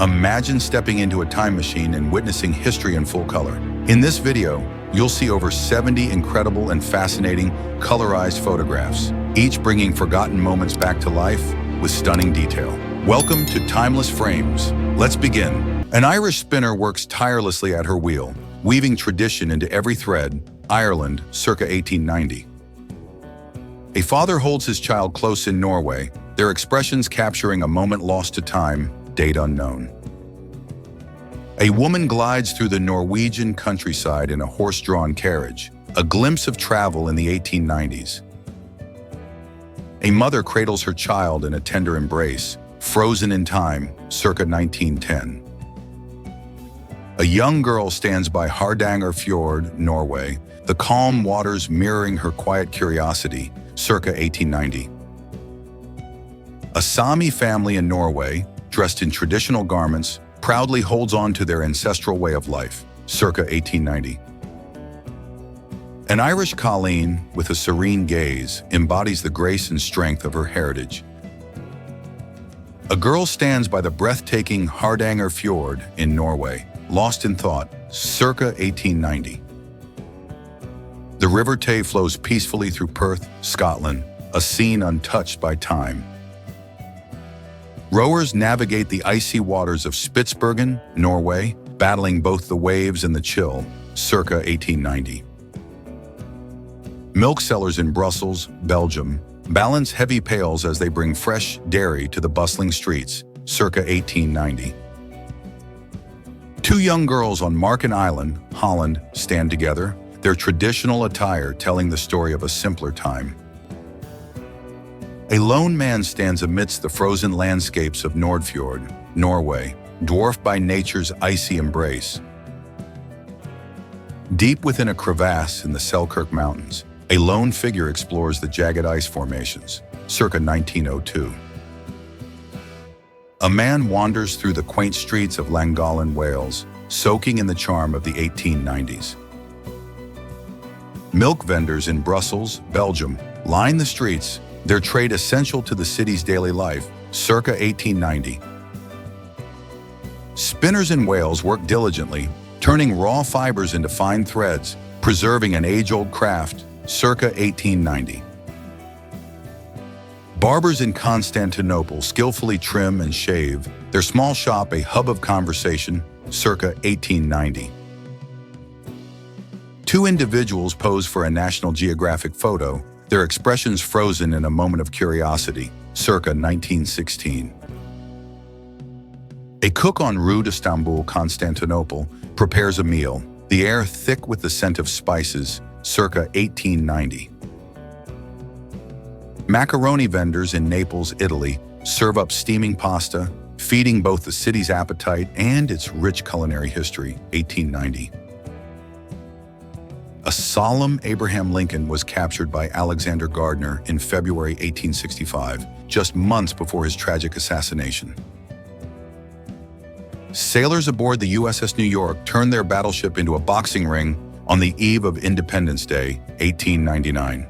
Imagine stepping into a time machine and witnessing history in full color. In this video, you'll see over 70 incredible and fascinating colorized photographs, each bringing forgotten moments back to life with stunning detail. Welcome to Timeless Frames. Let's begin. An Irish spinner works tirelessly at her wheel, weaving tradition into every thread. Ireland, circa 1890. A father holds his child close in Norway, their expressions capturing a moment lost to time, date unknown. A woman glides through the Norwegian countryside in a horse-drawn carriage, a glimpse of travel in the 1890s. A mother cradles her child in a tender embrace, frozen in time, circa 1910. A young girl stands by Hardanger Fjord, Norway, the calm waters mirroring her quiet curiosity, circa 1890. A Sami family in Norway, dressed in traditional garments, proudly holds on to their ancestral way of life, circa 1890. An Irish colleen, with a serene gaze, embodies the grace and strength of her heritage. A girl stands by the breathtaking Hardanger Fjord in Norway, lost in thought, circa 1890. The River Tay flows peacefully through Perth, Scotland, a scene untouched by time. Rowers navigate the icy waters of Spitsbergen, Norway, battling both the waves and the chill, circa 1890. Milk sellers in Brussels, Belgium, balance heavy pails as they bring fresh dairy to the bustling streets, circa 1890. Two young girls on Marken Island, Holland, stand together, their traditional attire telling the story of a simpler time. A lone man stands amidst the frozen landscapes of Nordfjord, Norway, dwarfed by nature's icy embrace. Deep within a crevasse in the Selkirk Mountains, a lone figure explores the jagged ice formations, circa 1902. A man wanders through the quaint streets of Llangollen, Wales, soaking in the charm of the 1890s. Milk vendors in Brussels, Belgium, line the streets, their trade essential to the city's daily life, circa 1890. Spinners in Wales work diligently, turning raw fibers into fine threads, preserving an age-old craft, circa 1890. Barbers in Constantinople skillfully trim and shave, their small shop a hub of conversation, circa 1890. Two individuals pose for a National Geographic photo, their expressions frozen in a moment of curiosity, circa 1916. A cook en route to Istanbul, Constantinople, prepares a meal, the air thick with the scent of spices, circa 1890. Macaroni vendors in Naples, Italy, serve up steaming pasta, feeding both the city's appetite and its rich culinary history, 1890. A solemn Abraham Lincoln was captured by Alexander Gardner in February 1865, just months before his tragic assassination. Sailors aboard the USS New York turned their battleship into a boxing ring on the eve of Independence Day, 1899.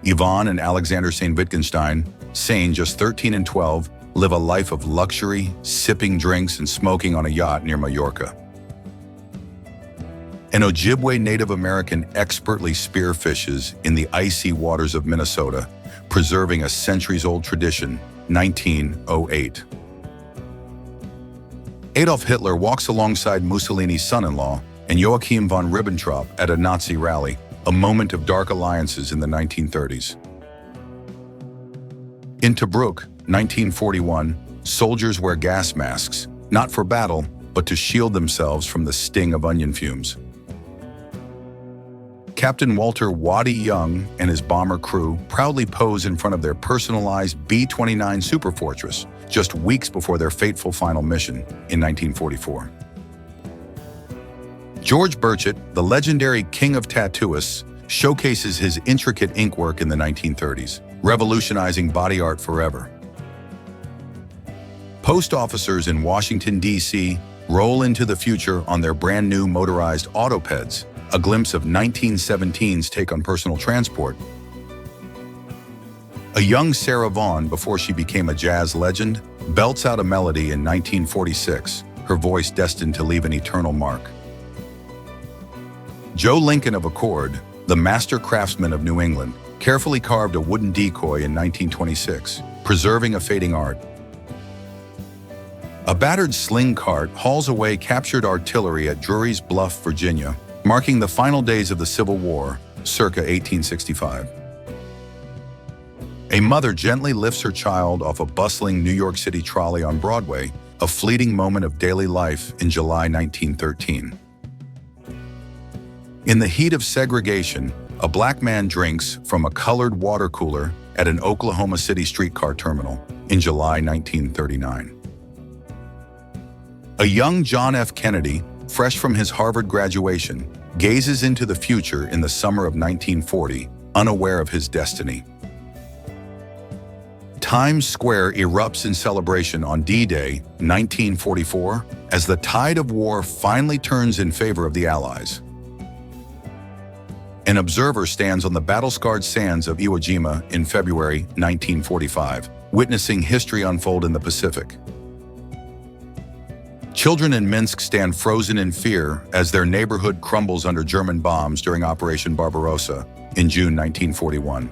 Yvonne and Alexander St. Wittgenstein, sane just 13 and 12, live a life of luxury, sipping drinks and smoking on a yacht near Mallorca. An Ojibwe Native American expertly spearfishes in the icy waters of Minnesota, preserving a centuries-old tradition, 1908. Adolf Hitler walks alongside Mussolini's son-in-law and Joachim von Ribbentrop at a Nazi rally, a moment of dark alliances in the 1930s. In Tobruk, 1941, soldiers wear gas masks, not for battle, but to shield themselves from the sting of onion fumes. Captain Walter Waddy Young and his bomber crew proudly pose in front of their personalized B-29 Superfortress just weeks before their fateful final mission in 1944. George Burchett, the legendary king of tattooists, showcases his intricate inkwork in the 1930s, revolutionizing body art forever. Post officers in Washington, D.C. roll into the future on their brand new motorized autopeds, a glimpse of 1917's take on personal transport. A young Sarah Vaughan before she became a jazz legend, belts out a melody in 1946, her voice destined to leave an eternal mark. Joe Lincoln of Accord, the master craftsman of New England, carefully carved a wooden decoy in 1926, preserving a fading art. A battered sling cart hauls away captured artillery at Drury's Bluff, Virginia, marking the final days of the Civil War, circa 1865. A mother gently lifts her child off a bustling New York City trolley on Broadway, a fleeting moment of daily life in July 1913. In the heat of segregation, a black man drinks from a colored water cooler at an Oklahoma City streetcar terminal in July 1939. A young John F. Kennedy, fresh from his Harvard graduation, gazes into the future in the summer of 1940, unaware of his destiny. Times Square erupts in celebration on D-Day, 1944, as the tide of war finally turns in favor of the Allies. An observer stands on the battle-scarred sands of Iwo Jima in February 1945, witnessing history unfold in the Pacific. Children in Minsk stand frozen in fear as their neighborhood crumbles under German bombs during Operation Barbarossa in June 1941.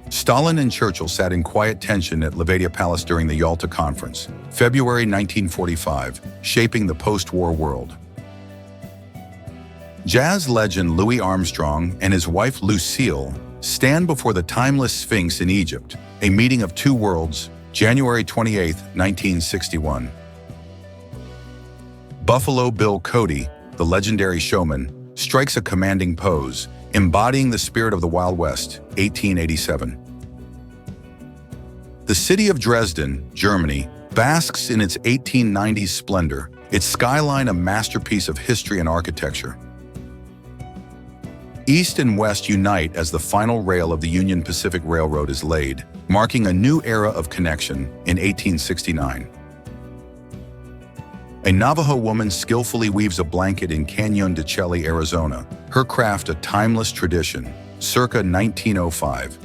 Stalin and Churchill sat in quiet tension at Levadia Palace during the Yalta Conference, February 1945, shaping the post-war world. Jazz legend Louis Armstrong and his wife Lucille stand before the timeless Sphinx in Egypt, a meeting of two worlds, January 28, 1961. Buffalo Bill Cody, the legendary showman, strikes a commanding pose, embodying the spirit of the Wild West, 1887. The city of Dresden, Germany, basks in its 1890s splendor, its skyline a masterpiece of history and architecture. East and West unite as the final rail of the Union Pacific Railroad is laid, marking a new era of connection in 1869. A Navajo woman skillfully weaves a blanket in Canyon de Chelly, Arizona, her craft a timeless tradition, circa 1905.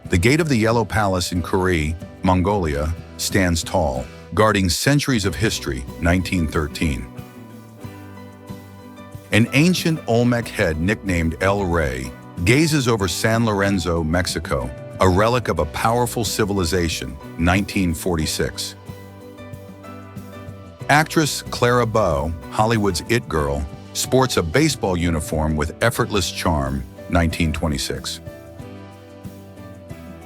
The gate of the Yellow Palace in Kuri, Mongolia, stands tall, guarding centuries of history, 1913. An ancient Olmec head nicknamed El Rey gazes over San Lorenzo, Mexico, a relic of a powerful civilization, 1946. Actress Clara Bow, Hollywood's It Girl, sports a baseball uniform with effortless charm, 1926.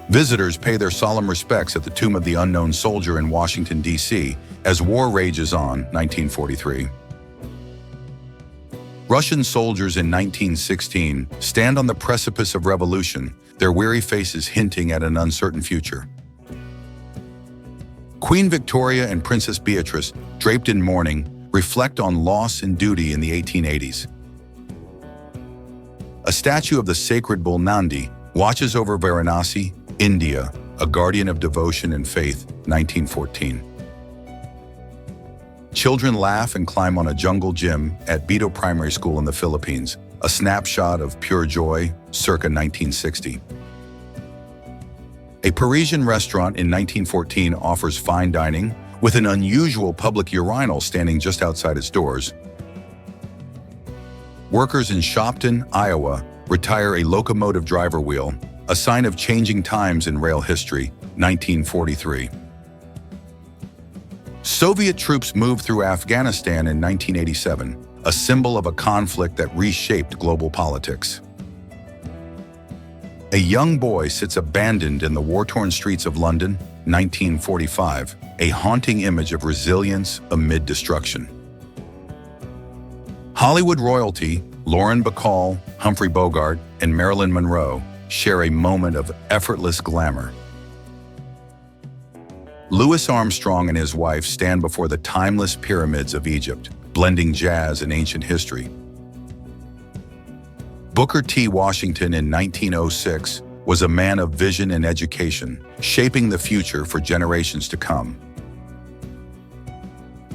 Visitors pay their solemn respects at the Tomb of the Unknown Soldier in Washington, D.C., as war rages on, 1943. Russian soldiers in 1916 stand on the precipice of revolution, their weary faces hinting at an uncertain future. Queen Victoria and Princess Beatrice, draped in mourning, reflect on loss and duty in the 1880s. A statue of the sacred bull Nandi watches over Varanasi, India, a guardian of devotion and faith, 1914. Children laugh and climb on a jungle gym at Bito Primary School in the Philippines, a snapshot of pure joy, circa 1960. A Parisian restaurant in 1914 offers fine dining, with an unusual public urinal standing just outside its doors. Workers in Shopton, Iowa, retire a locomotive driver wheel, a sign of changing times in rail history, 1943. Soviet troops moved through Afghanistan in 1987, a symbol of a conflict that reshaped global politics. A young boy sits abandoned in the war-torn streets of London, 1945, a haunting image of resilience amid destruction. Hollywood royalty, Lauren Bacall, Humphrey Bogart, and Marilyn Monroe share a moment of effortless glamour. Louis Armstrong and his wife stand before the timeless pyramids of Egypt, blending jazz and ancient history. Booker T. Washington in 1906 was a man of vision and education, shaping the future for generations to come.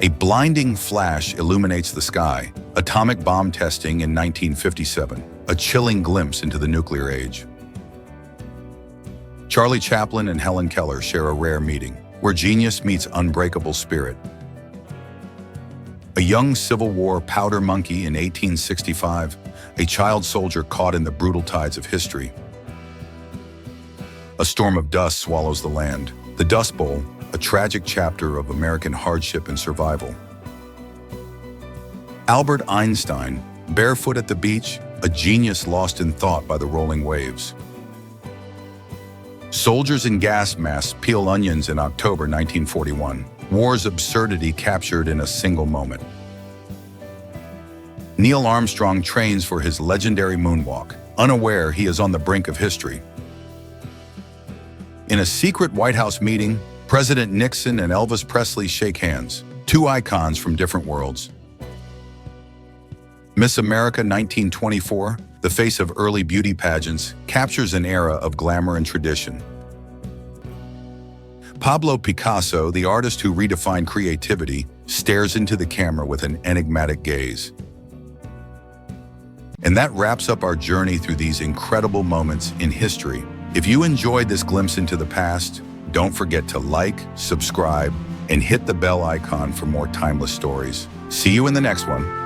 A blinding flash illuminates the sky, atomic bomb testing in 1957, a chilling glimpse into the nuclear age. Charlie Chaplin and Helen Keller share a rare meeting, where genius meets unbreakable spirit. A young Civil War powder monkey in 1865, a child soldier caught in the brutal tides of history. A storm of dust swallows the land. The Dust Bowl, a tragic chapter of American hardship and survival. Albert Einstein, barefoot at the beach, a genius lost in thought by the rolling waves. Soldiers in gas masks peel onions in October 1941. War's absurdity captured in a single moment. Neil Armstrong trains for his legendary moonwalk, unaware he is on the brink of history. In a secret White House meeting, President Nixon and Elvis Presley shake hands, two icons from different worlds. Miss America 1924, the face of early beauty pageants, captures an era of glamour and tradition. Pablo Picasso, the artist who redefined creativity, stares into the camera with an enigmatic gaze. And that wraps up our journey through these incredible moments in history. If you enjoyed this glimpse into the past, don't forget to like, subscribe, and hit the bell icon for more timeless stories. See you in the next one.